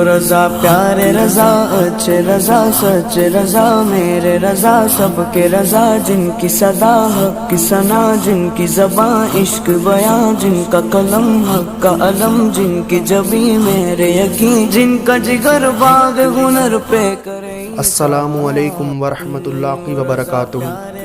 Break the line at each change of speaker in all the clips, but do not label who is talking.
رضا پیارے رضا اچھے رضا سچ رضا میرے رضا سب کے رضا جن کی صدا حق کی ثنا جن کی زبان عشق بیاں جن کا قلم حق کا علم جن کی جبیں میرے یقین جن کا جگر باغ ہنر پہ کرے۔
السلام علیکم ورحمۃ اللہ وبرکاتہ۔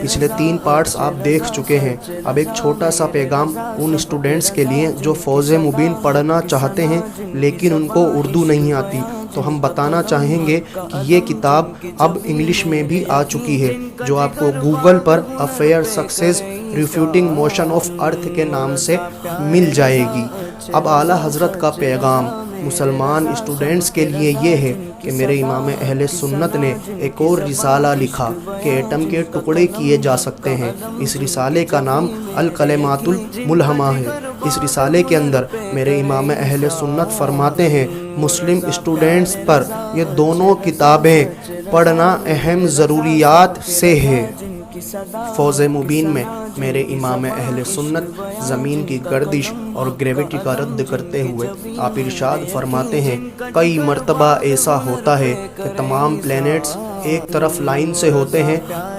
پچھلے 3 پارٹس آپ دیکھ چکے ہیں۔ اب ایک چھوٹا سا پیغام ان اسٹوڈنٹس کے لیے جو فوز مبین پڑھنا چاہتے ہیں لیکن ان کو اردو نہیں آتی، تو ہم بتانا چاہیں گے کہ یہ کتاب اب انگلش میں بھی آ چکی ہے، جو آپ کو Google per A Fair Success Refuting Motion of Earth کے نام سے مل جائے گی۔ اب اعلیٰ حضرت کا پیغام مسلمان اسٹوڈنٹس کے لیے یہ ہے کہ میرے امام اہل سنت نے ایک اور رسالہ لکھا کہ ایٹم کے ٹکڑے کیے جا سکتے ہیں۔ اس رسالے کا نام الکلمات الملہمہ ہے۔ اس رسالے کے اندر میرے امام اہل سنت فرماتے ہیں مسلم اسٹوڈنٹس پر یہ دونوں کتابیں پڑھنا اہم ضروریات سے ہے۔ فوز مبین میں میرے امام اہل سنت زمین کی گردش اور گریویٹی کا رد کرتے ہوئے آپ ارشاد فرماتے ہیں کئی مرتبہ ایسا ہوتا ہے کہ تمام پلینٹس ایک طرف لائن سے ہوتے ہیں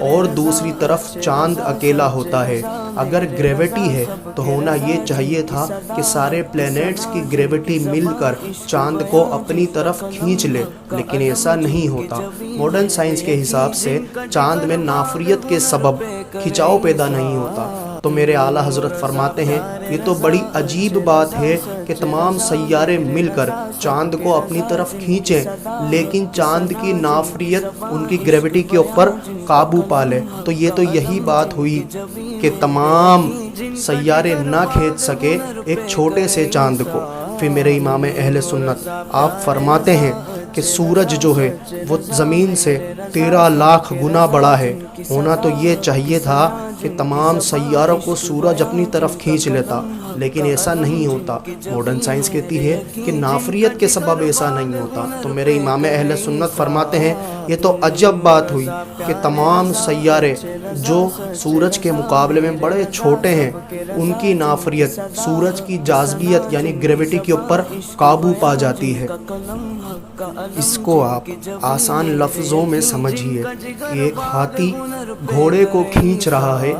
اور دوسری طرف چاند اکیلا ہوتا ہے۔ اگر گریویٹی ہے تو ہونا یہ چاہیے تھا کہ سارے پلینٹس کی گریویٹی مل کر چاند کو اپنی طرف کھینچ لے، لیکن ایسا نہیں ہوتا۔ ماڈرن سائنس کے حساب سے چاند میں نافریت کے سبب کھچاؤ پیدا نہیں ہوتا۔ تو میرے اعلیٰ حضرت فرماتے ہیں یہ تو بڑی عجیب بات ہے کہ تمام سیارے مل کر چاند کو اپنی طرف کھینچیں لیکن چاند کی نافریت ان کی گریویٹی کے اوپر قابو پا لے۔ تو یہ تو یہی بات ہوئی کہ تمام سیارے نہ کھینچ سکے ایک چھوٹے سے چاند کو۔ پھر میرے امام اہل سنت آپ فرماتے ہیں کہ سورج جو ہے وہ زمین سے 13 لاکھ گنا بڑا ہے۔ ہونا تو یہ چاہیے تھا کہ تمام سیاروں کو سورج اپنی طرف کھینچ لیتا، لیکن ایسا نہیں ہوتا۔ ماڈرن سائنس کہتی ہے کہ نافریت کے سبب ایسا نہیں ہوتا۔ تو میرے امام اہل سنت فرماتے ہیں یہ تو عجب بات ہوئی کہ تمام سیارے جو سورج کے مقابلے میں بڑے چھوٹے ہیں ان کی نافریت سورج کی جاذبیت یعنی گریویٹی کے اوپر قابو پا جاتی ہے۔ اس کو آپ آسان لفظوں میں سمجھیے کہ ایک ہاتھی گھوڑے کو کھینچ رہا ہے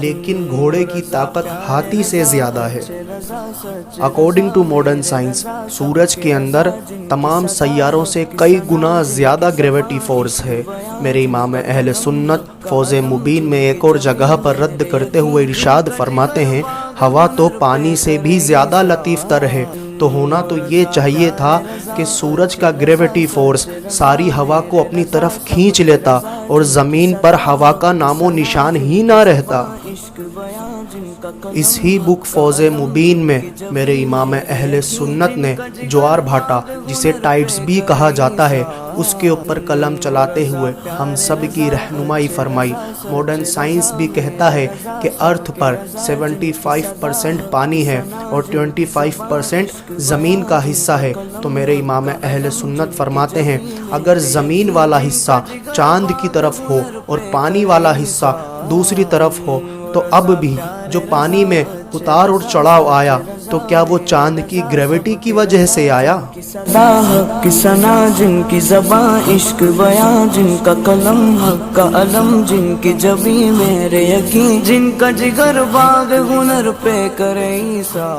لیکن گھوڑے کی طاقت ہاتھی سے زیادہ ہے۔ اکارڈنگ ٹو ماڈرن سائنس سورج کے اندر تمام سیاروں سے کئی گنا زیادہ گریویٹی فورس ہے۔ میرے امام اہل سنت فوز مبین میں ایک اور جگہ پر رد کرتے ہوئے ارشاد فرماتے ہیں ہوا تو پانی سے بھی زیادہ لطیف تر ہے۔ تو ہونا تو یہ چاہیے تھا کہ سورج کا گریویٹی فورس ساری ہوا کو اپنی طرف کھینچ لیتا اور زمین پر ہوا کا نام و نشان ہی نہ رہتا۔ اس ہی بک فوز مبین میں میرے امام اہل سنت نے جوار بھاٹا جسے ٹائڈز بھی کہا جاتا ہے اس کے اوپر قلم چلاتے ہوئے ہم سب کی رہنمائی فرمائی۔ ماڈرن سائنس بھی کہتا ہے کہ ارتھ پر 75% پانی ہے اور 25% زمین کا حصہ ہے۔ تو میرے امام اہل سنت فرماتے ہیں اگر زمین والا حصہ چاند کی طرف ہو اور پانی والا حصہ دوسری طرف ہو تو اب بھی جو پانی میں اتار اور چڑھاؤ آیا تو کیا وہ چاند کی گریویٹی کی وجہ سے آیا؟
حق کی ثنا جن کی زبان عشق بیاں جن کا قلم حق کا علم جن کی جبیں میرے یقین جن کا جگر باغ ہنر پہ کرے عیسیٰ۔